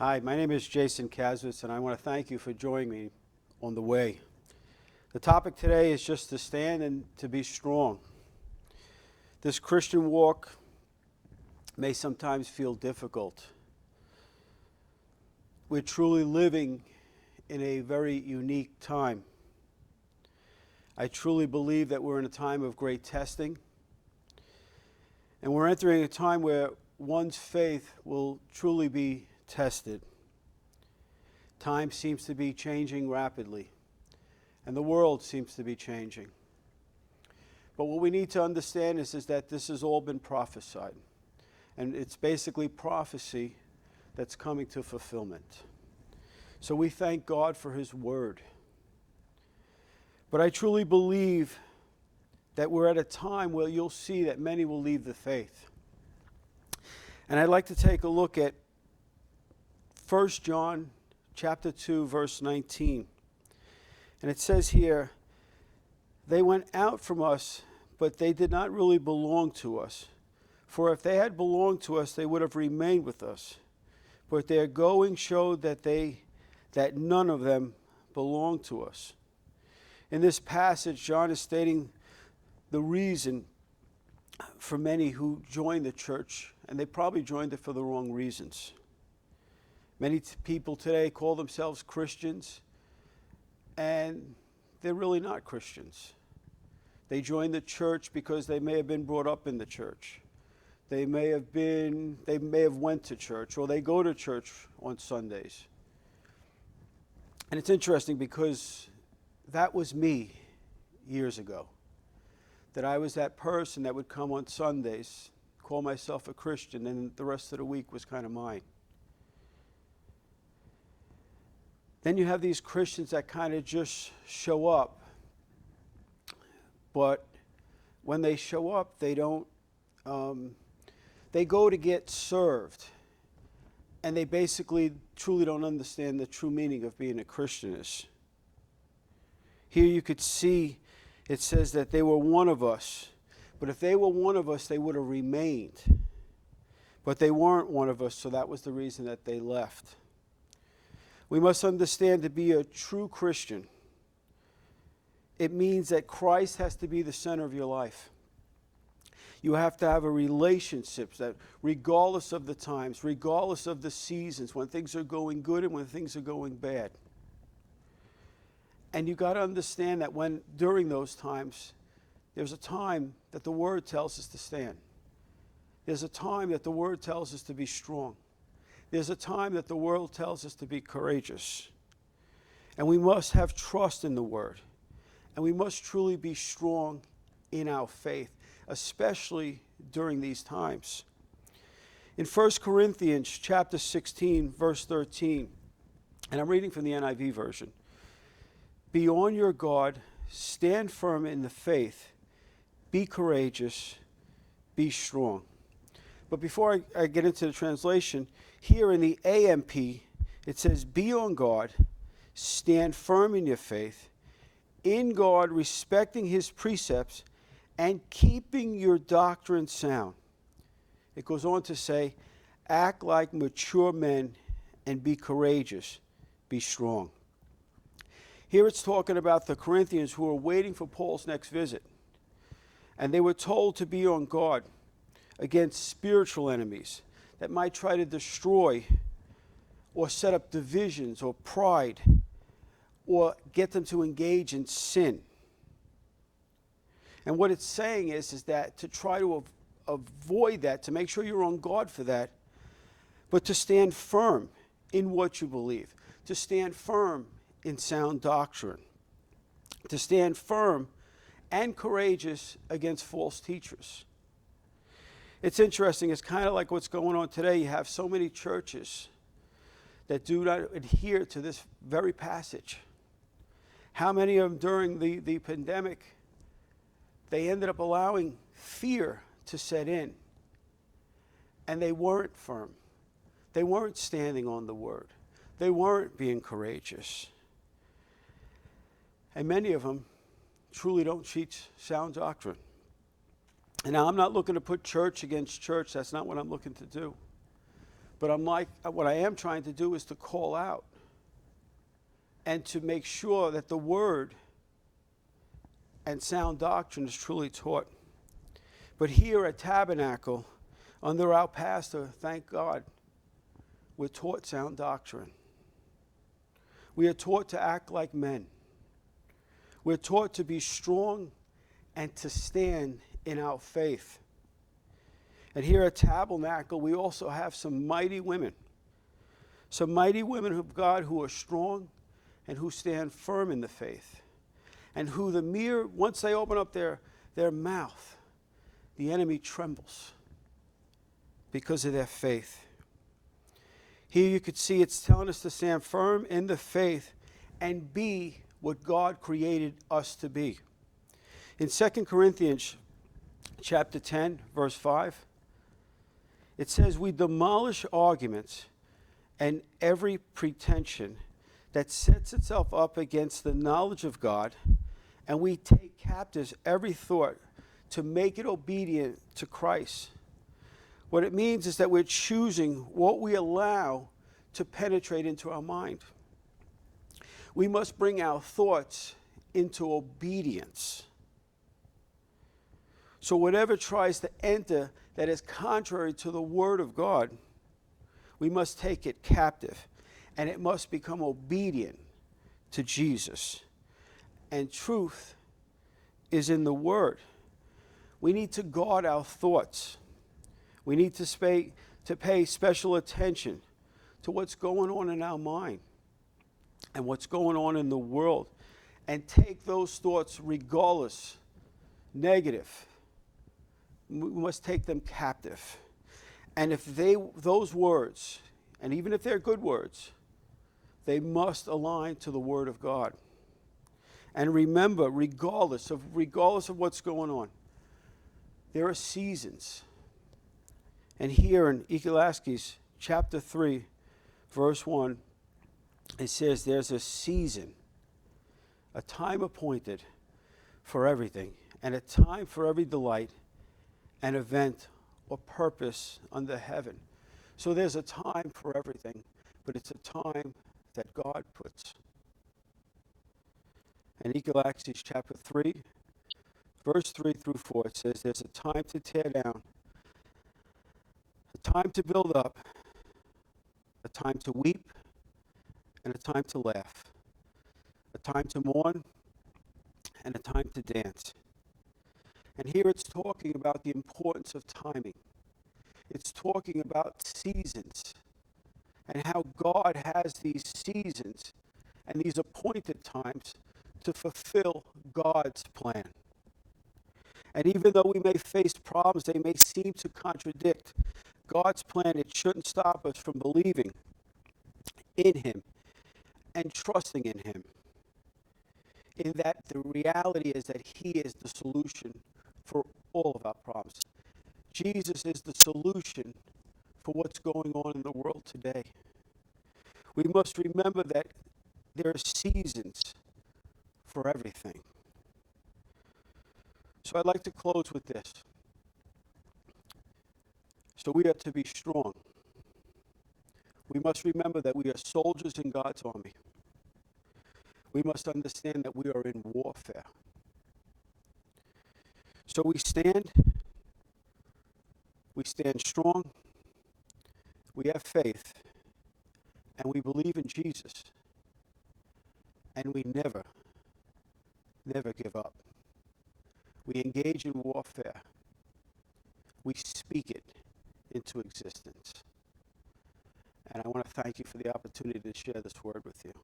Hi, my name is Jason Kazwitz, and I want to thank you for joining me on the way. The topic today is just to stand and to be strong. This Christian walk may sometimes feel difficult. We're truly living in a very unique time. I truly believe that we're in a time of great testing, and we're entering a time where one's faith will truly be tested. Time seems to be changing rapidly, and the world seems to be changing. But what we need to understand is that this has all been prophesied, and it's basically prophecy that's coming to fulfillment. So we thank God for His Word. But I truly believe that we're at a time where you'll see that many will leave the faith. And I'd like to take a look at 1 John chapter 2, verse 19. And it says here, "They went out from us, but they did not really belong to us. For if they had belonged to us, they would have remained with us. But their going showed that none of them belonged to us." In this passage, John is stating the reason for many who joined the church, and they probably joined it for the wrong reasons. Many people today call themselves Christians, and they're really not Christians. They joined the church because they may have been brought up in the church. They may have went to church, or they go to church on Sundays. And it's interesting because that was me years ago. That I was that person that would come on Sundays, call myself a Christian, and the rest of the week was kind of mine. Then you have these Christians that kind of just show up. But when they show up, they don't, they go to get served. And they basically truly don't understand the true meaning of being a Christian is. Here you could see it says that they were one of us. But if they were one of us, they would have remained. But they weren't one of us, so that was the reason that they left. We must understand to be a true Christian, it means that Christ has to be the center of your life. You have to have a relationship that regardless of the times, regardless of the seasons, when things are going good and when things are going bad. And you got to understand that during those times, there's a time that the Word tells us to stand. There's a time that the Word tells us to be strong. There's a time that the world tells us to be courageous. And we must have trust in the Word. And we must truly be strong in our faith, especially during these times. In 1 Corinthians chapter 16, verse 13, and I'm reading from the NIV version, "Be on your guard, stand firm in the faith, be courageous, be strong." But before I get into the translation, here in the AMP, it says, "Be on guard, stand firm in your faith, in God respecting His precepts, and keeping your doctrine sound." It goes on to say, "Act like mature men and be courageous, be strong." Here it's talking about the Corinthians who were waiting for Paul's next visit. And they were told to be on guard against spiritual enemies that might try to destroy or set up divisions or pride or get them to engage in sin. And what it's saying is that to try to avoid that, to make sure you're on guard for that, but to stand firm in what you believe, to stand firm in sound doctrine, to stand firm and courageous against false teachers. It's interesting, it's kind of like what's going on today. You have so many churches that do not adhere to this very passage. How many of them during the pandemic, they ended up allowing fear to set in, and they weren't firm. They weren't standing on the Word. They weren't being courageous. And many of them truly don't teach sound doctrine. And now I'm not looking to put church against church. That's not what I'm looking to do. But what I am trying to do is to call out and to make sure that the word and sound doctrine is truly taught. But here at Tabernacle, under our pastor, thank God, we're taught sound doctrine. We are taught to act like men. We're taught to be strong and to stand in our faith. And here at Tabernacle, we also have some mighty women of God who are strong and who stand firm in the faith, and who once they open up their mouth, the enemy trembles because of their faith. Here you could see it's telling us to stand firm in the faith and be what God created us to be. In 2 Corinthians chapter 10, verse 5, it says, we demolish arguments and every pretension that sets itself up against the knowledge of God, and we take captives every thought to make it obedient to Christ. What it means is that we're choosing what we allow to penetrate into our mind. We must bring our thoughts into obedience. So whatever tries to enter that is contrary to the Word of God, we must take it captive, and it must become obedient to Jesus. And truth is in the Word. We need to guard our thoughts. We need to pay special attention to what's going on in our mind and what's going on in the world, and take those thoughts, regardless, negative. We must take them captive. And if those words, and even if they're good words, they must align to the Word of God. And remember, regardless of what's going on, there are seasons. And here in Ecclesiastes chapter 3, verse 1, it says there's a season, a time appointed for everything, and a time for every delight, an event or purpose under heaven. So there's a time for everything, but it's a time that God puts. In Ecclesiastes chapter 3, verse 3 through 4, it says there's a time to tear down, a time to build up, a time to weep, and a time to laugh, a time to mourn, and a time to dance. And here it's talking about the importance of timing. It's talking about seasons and how God has these seasons and these appointed times to fulfill God's plan. And even though we may face problems, they may seem to contradict God's plan, it shouldn't stop us from believing in Him and trusting in Him. In that the reality is that He is the solution for all of our problems. Jesus is the solution for what's going on in the world today. We must remember that there are seasons for everything. So I'd like to close with this. So we are to be strong. We must remember that we are soldiers in God's army. We must understand that we are in warfare. So we stand strong, we have faith, and we believe in Jesus. And we never give up. We engage in warfare. We speak it into existence. And I want to thank you for the opportunity to share this word with you.